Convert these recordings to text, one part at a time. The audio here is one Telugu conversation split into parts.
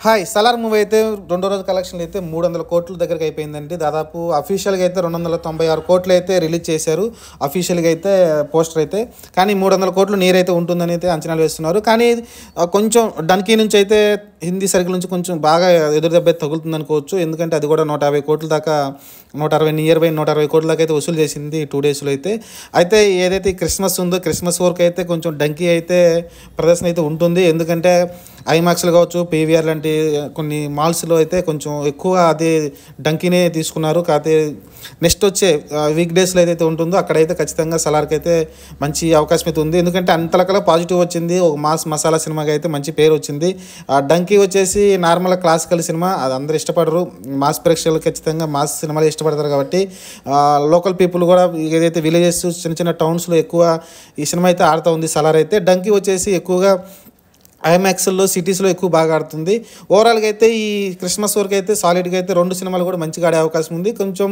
హాయ్ సలార్ మూవీ అయితే రెండో రోజు కలెక్షన్లు అయితే 300 కోట్ల దగ్గరికి అయిపోయిందండి. దాదాపు అఫీషియల్గా అయితే 296 కోట్లు అయితే రిలీజ్ చేశారు అఫీషియల్గా అయితే పోస్టర్ అయితే. కానీ 300 కోట్లు నీరైతే ఉంటుందని అయితే అంచనాలు వేస్తున్నారు. కానీ కొంచెం డన్కీ నుంచి అయితే హిందీ సర్కిల్ నుంచి కొంచెం బాగా ఎదురు దెబ్బ తగులుతుంది అనుకోవచ్చు. ఎందుకంటే అది కూడా 150 కోట్ల దాకా 160 కోట్ల దాకా అయితే వసూలు చేసింది 2 డేస్లో అయితే. అయితే ఏదైతే క్రిస్మస్ ఉందో క్రిస్మస్ వరకు అయితే కొంచెం డన్కీ అయితే ప్రదర్శన అయితే ఉంటుంది. ఎందుకంటే ఐమాక్స్లు కావచ్చు, పీవీఆర్ లాంటి కొన్ని మాల్స్లో అయితే కొంచెం ఎక్కువ అదే డంకీనే తీసుకున్నారు. కాకపోతే నెక్స్ట్ వచ్చే వీక్ డేస్లో ఏదైతే ఉంటుందో అక్కడైతే ఖచ్చితంగా సలార్కి అయితే మంచి అవకాశం అయితే ఉంది. ఎందుకంటే అంతలకలా పాజిటివ్ వచ్చింది. ఒక మాస్ మసాలా సినిమాకి అయితే మంచి పేరు వచ్చింది. డంకీ వచ్చేసి నార్మల్ క్లాసికల్ సినిమా, అది అందరూ ఇష్టపడరు. మాస్ ప్రేక్షకులు ఖచ్చితంగా మాస్ సినిమాలు ఇష్టపడతారు కాబట్టి లోకల్ పీపుల్ కూడా ఏదైతే విలేజెస్ చిన్న చిన్న టౌన్స్లో ఎక్కువ ఈ సినిమా అయితే ఆడుతూ ఉంది సలార్ అయితే. డంకీ వచ్చేసి ఎక్కువగా ఐమాక్స్లో సిటీస్లో ఎక్కువ బాగా ఆడుతుంది. ఓవరాల్గా అయితే ఈ క్రిస్మస్ వరకు అయితే సాలిడ్గా అయితే 2 సినిమాలు కూడా మంచిగా ఆడే అవకాశం ఉంది. కొంచెం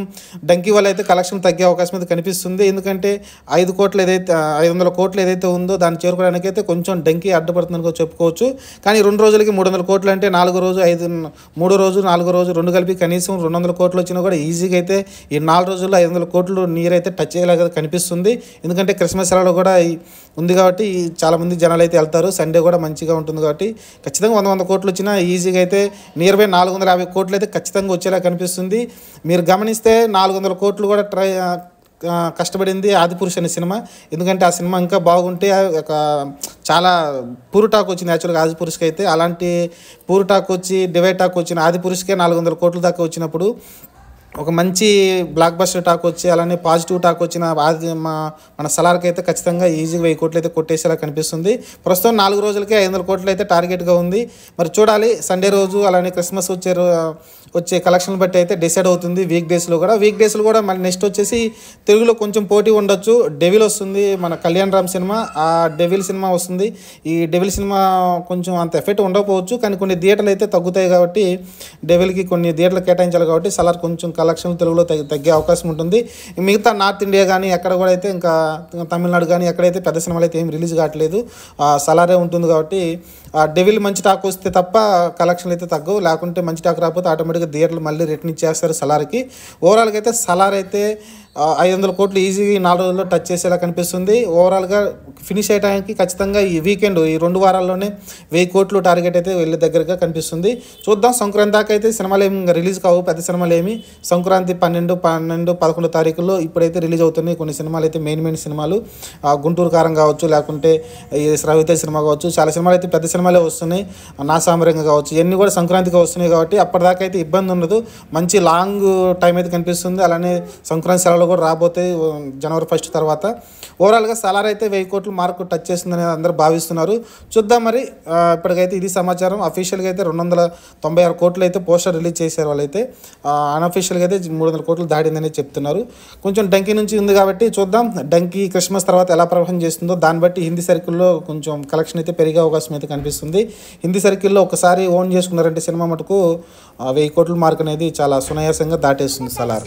డంకీ వల్ల అయితే కలెక్షన్ తగ్గే అవకాశం అయితే కనిపిస్తుంది. ఎందుకంటే 500 కోట్లు ఏదైతే ఉందో దాన్ని చేరుకోవడానికి అయితే కొంచెం డంకీ అడ్డుపడుతుందని చెప్పుకోవచ్చు. కానీ 2 రోజులకి 300 కోట్లు అంటే 3 రోజు 4 రోజు 2 కలిపి కనీసం 200 కోట్లు వచ్చినా కూడా ఈజీగా అయితే ఈ 4 రోజుల్లో 500 కోట్లు నీరైతే టచ్ అయ్యేలాగా కనిపిస్తుంది. ఎందుకంటే క్రిస్మస్ సెలవులు కూడా ఉంది కాబట్టి చాలామంది జనాలు అయితే వెళ్తారు. సండే కూడా మంచిగా ఉంటుంది కాబట్టి ఖచ్చితంగా 100 కోట్లు వచ్చినా ఈజీగా అయితే నియర్ బై 450 కోట్లు అయితే ఖచ్చితంగా వచ్చేలా కనిపిస్తుంది. మీరు గమనిస్తే 400 కోట్లు కూడా కష్టపడింది ఆదిపురుష్ అనే సినిమా. ఎందుకంటే ఆ సినిమా ఇంకా బాగుంటే చాలా పూర్ టాక్ వచ్చింది యాక్చువల్గా ఆదిపురుష్కి అయితే. అలాంటి పూర్ టాక్ వచ్చి డివైడ్ టాక్ వచ్చిన ఆదిపురుష్కే 400 కోట్ల దాకా వచ్చినప్పుడు ఒక మంచి బ్లాక్ బస్టర్ టాక్ వచ్చి అలానే పాజిటివ్ టాక్ వచ్చిన మన సలార్కి అయితే ఖచ్చితంగా ఈజీగా 1000 కోట్లు అయితే కొట్టేసేలా కనిపిస్తుంది. ప్రస్తుతం 4 రోజులకే 500 కోట్లు అయితే టార్గెట్గా ఉంది. మరి చూడాలి సండే రోజు అలానే క్రిస్మస్ వచ్చే కలెక్షన్ బట్టి అయితే డిసైడ్ అవుతుంది. వీక్ డేస్లో కూడా మళ్ళీ నెక్స్ట్ వచ్చేసి తెలుగులో కొంచెం పోటీ ఉండొచ్చు. డెవిల్ వస్తుంది, మన కళ్యాణ్ రామ్ సినిమా, ఆ డెవిల్ సినిమా వస్తుంది. ఈ డెవిల్ సినిమా కొంచెం అంత ఎఫెక్ట్ ఉండకపోవచ్చు, కానీ కొన్ని థియేటర్లు అయితే తగ్గుతాయి కాబట్టి డెవిల్కి కొన్ని థియేటర్లు కేటాయించాలి కాబట్టి సలార్ కొంచెం కలెక్షన్ తెలుగులో తగ్గే అవకాశం ఉంటుంది. మిగతా నార్త్ ఇండియా కానీ ఎక్కడ కూడా అయితే ఇంకా తమిళనాడు కానీ ఎక్కడైతే పెద్ద సినిమాలు అయితే ఏం రిలీజ్ కావట్లేదు, సలారే ఉంటుంది కాబట్టి డెవిల్ మంచి టాక్ వస్తే తప్ప కలెక్షన్లు అయితే తగ్గవు. లేకుంటే మంచి టాక్ రాకపోతే ఆటోమేటిక్గా థియేటర్లు మళ్ళీ రిటర్న్ ఇచ్చేస్తారు సలార్కి. ఓవరాల్గా అయితే సలార్ అయితే 500 కోట్లు ఈజీగా 4 రోజుల్లో టచ్ చేసేలా కనిపిస్తుంది. ఓవరాల్గా ఫినిష్ అయ్యడానికి ఖచ్చితంగా ఈ వీకెండ్ ఈ 2 వారాల్లోనే 1000 కోట్లు టార్గెట్ అయితే వెళ్ళే దగ్గరగా కనిపిస్తుంది. చూద్దాం. సంక్రాంతి దాకా అయితే సినిమాలు ఏమి రిలీజ్ కావు, పెద్ద సినిమాలు ఏమి. సంక్రాంతి 12, 11 తారీఖుల్లో ఇప్పుడైతే రిలీజ్ అవుతున్నాయి కొన్ని సినిమాలు అయితే, మెయిన్ సినిమాలు. గుంటూరు కారం కావచ్చు, లేకుంటే ఈ శ్రావిత సినిమా కావచ్చు, చాలా సినిమాలు అయితే పెద్ద సినిమాలే వస్తున్నాయి. నా సామరంగా కావచ్చు, ఇవన్నీ కూడా సంక్రాంతికి వస్తున్నాయి కాబట్టి అప్పటిదాకా అయితే ఇబ్బంది ఉండదు. మంచి లాంగ్ టైం అయితే కనిపిస్తుంది. అలానే సంక్రాంతి సెలవులు కూడా రాబోతే జనవరి 1 తర్వాత. ఓవరాల్గా సలార్ అయితే 1000 కోట్లు మార్కు టచ్ చేస్తుందని అందరూ భావిస్తున్నారు. చూద్దాం మరి. ఇప్పటికైతే ఇది సమాచారం. అఫీషియల్గా అయితే 296 కోట్లు అయితే పోస్టర్ రిలీజ్ చేశారు వాళ్ళైతే. అన్అఫీషియల్గా అయితే 300 కోట్లు దాడిందని చెప్తున్నారు. కొంచెం డంకీ నుంచి ఉంది కాబట్టి చూద్దాం డంకీ క్రిస్మస్ తర్వాత ఎలా ప్రవాహం చేస్తుందో దాన్ని బట్టి హిందీ సర్కిల్లో కొంచెం కలెక్షన్ అయితే పెరిగే అవకాశం అయితే కనిపిస్తుంది. హిందీ సర్కిల్లో ఒకసారి ఓన్ చేసుకున్నారంటే సినిమా మటుకు 1000 కోట్ల మార్క్ అనేది చాలా సునాయాసంగా దాటేస్తుంది సలార్.